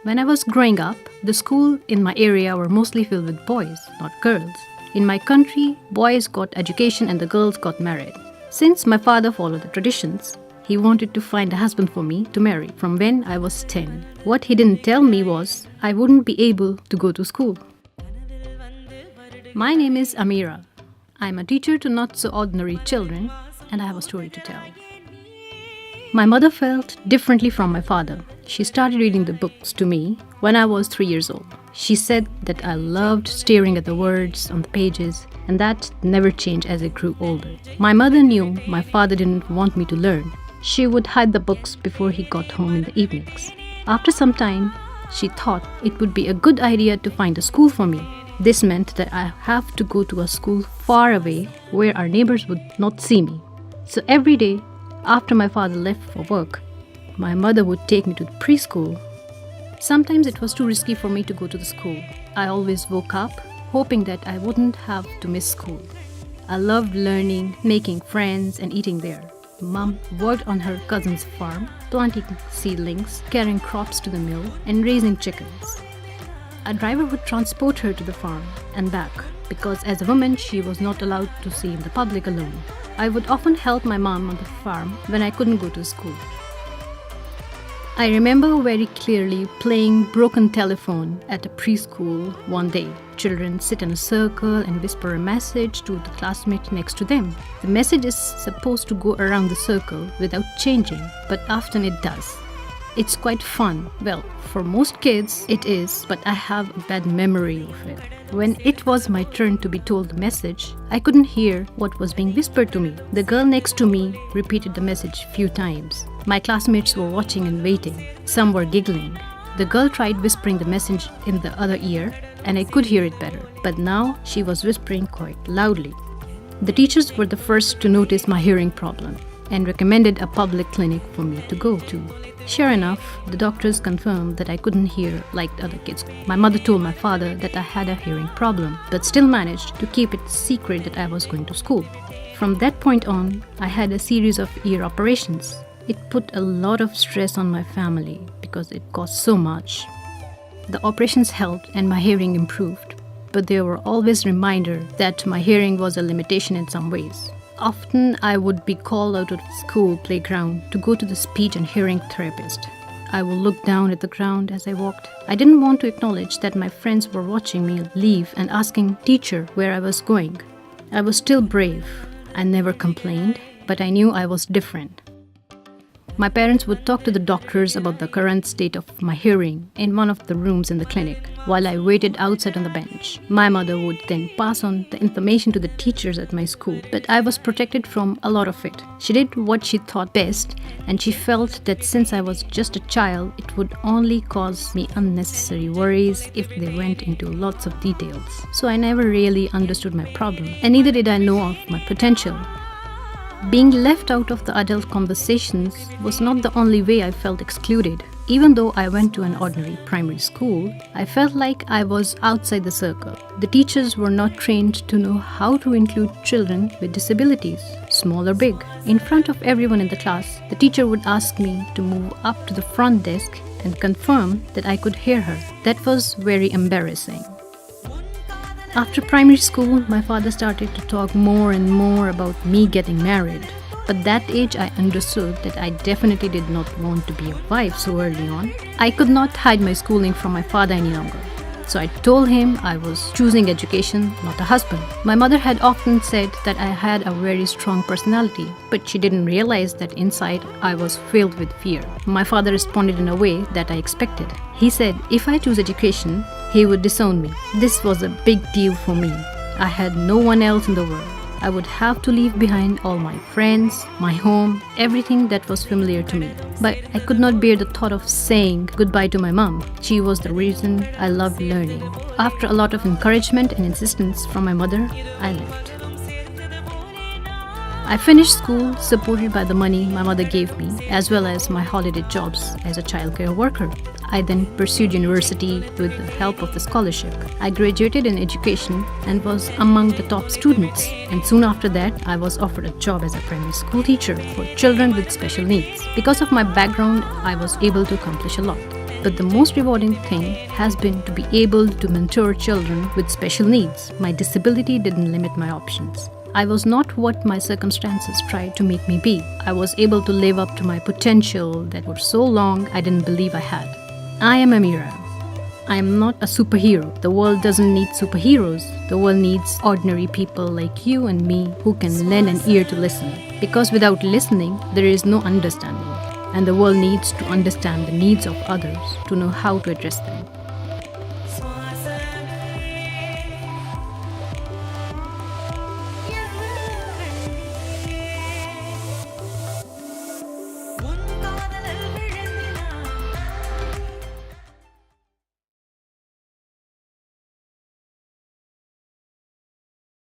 When I was growing up, the school in my area were mostly filled with boys, not girls. In my country, boys got education and the girls got married. Since my father followed the traditions, he wanted to find a husband for me to marry from when I was 10. What he didn't tell me was I wouldn't be able to go to school. My name is Amira. I'm a teacher to not so ordinary children, and I have a story to tell. My mother felt differently from my father. She started reading the books to me when I was 3 years old. She said that I loved staring at the words on the pages, and that never changed as I grew older. My mother knew my father didn't want me to learn. She would hide the books before he got home in the evenings. After some time, she thought it would be a good idea to find a school for me. This meant that I have to go to a school far away where our neighbors would not see me. So every day, after my father left for work, my mother would take me to the preschool. Sometimes it was too risky for me to go to the school. I always woke up hoping that I wouldn't have to miss school. I loved learning, making friends, and eating there. Mom worked on her cousin's farm, planting seedlings, carrying crops to the mill, and raising chickens. A driver would transport her to the farm and back because as a woman she was not allowed to see in the public alone. I would often help my mom on the farm when I couldn't go to school. I remember very clearly playing broken telephone at a preschool one day. Children sit in a circle and whisper a message to the classmate next to them. The message is supposed to go around the circle without changing, but often it does. It's quite fun. Well, for most kids it is, but I have a bad memory of it. When it was my turn to be told the message, I couldn't hear what was being whispered to me. The girl next to me repeated the message few times. My classmates were watching and waiting. Some were giggling. The girl tried whispering the message in the other ear, and I could hear it better. But now she was whispering quite loudly. The teachers were the first to notice my hearing problem and recommended a public clinic for me to go to. Sure enough, the doctors confirmed that I couldn't hear like the other kids. My mother told my father that I had a hearing problem, but still managed to keep it secret that I was going to school. From that point on, I had a series of ear operations. It put a lot of stress on my family because it cost so much. The operations helped and my hearing improved, but there were always reminders that my hearing was a limitation in some ways. Often I would be called out of the school playground to go to the speech and hearing therapist. I would look down at the ground as I walked. I didn't want to acknowledge that my friends were watching me leave and asking teacher where I was going. I was still brave. I never complained, but I knew I was different. My parents would talk to the doctors about the current state of my hearing in one of the rooms in the clinic while I waited outside on the bench. My mother would then pass on the information to the teachers at my school, but I was protected from a lot of it. She did what she thought best, and she felt that since I was just a child, it would only cause me unnecessary worries if they went into lots of details. So I never really understood my problem, and neither did I know of my potential. Being left out of the adult conversations was not the only way I felt excluded. Even though I went to an ordinary primary school, I felt like I was outside the circle. The teachers were not trained to know how to include children with disabilities, small or big. In front of everyone in the class, the teacher would ask me to move up to the front desk and confirm that I could hear her. That was very embarrassing. After primary school, my father started to talk more and more about me getting married. But that age I understood that I definitely did not want to be a wife so early on. I could not hide my schooling from my father any longer. So I told him I was choosing education, not a husband. My mother had often said that I had a very strong personality, but she didn't realize that inside I was filled with fear. My father responded in a way that I expected. He said if I choose education, he would disown me. This was a big deal for me. I had no one else in the world. I would have to leave behind all my friends, my home, everything that was familiar to me. But I could not bear the thought of saying goodbye to my mom. She was the reason I loved learning. After a lot of encouragement and insistence from my mother, I left. I finished school supported by the money my mother gave me, as well as my holiday jobs as a childcare worker. I then pursued university with the help of the scholarship. I graduated in education and was among the top students. And soon after that, I was offered a job as a primary school teacher for children with special needs. Because of my background, I was able to accomplish a lot. But the most rewarding thing has been to be able to mentor children with special needs. My disability didn't limit my options. I was not what my circumstances tried to make me be. I was able to live up to my potential that for so long I didn't believe I had. I am Amira. I am not a superhero. The world doesn't need superheroes. The world needs ordinary people like you and me who can lend an ear to listen. Because without listening, there is no understanding. And the world needs to understand the needs of others to know how to address them.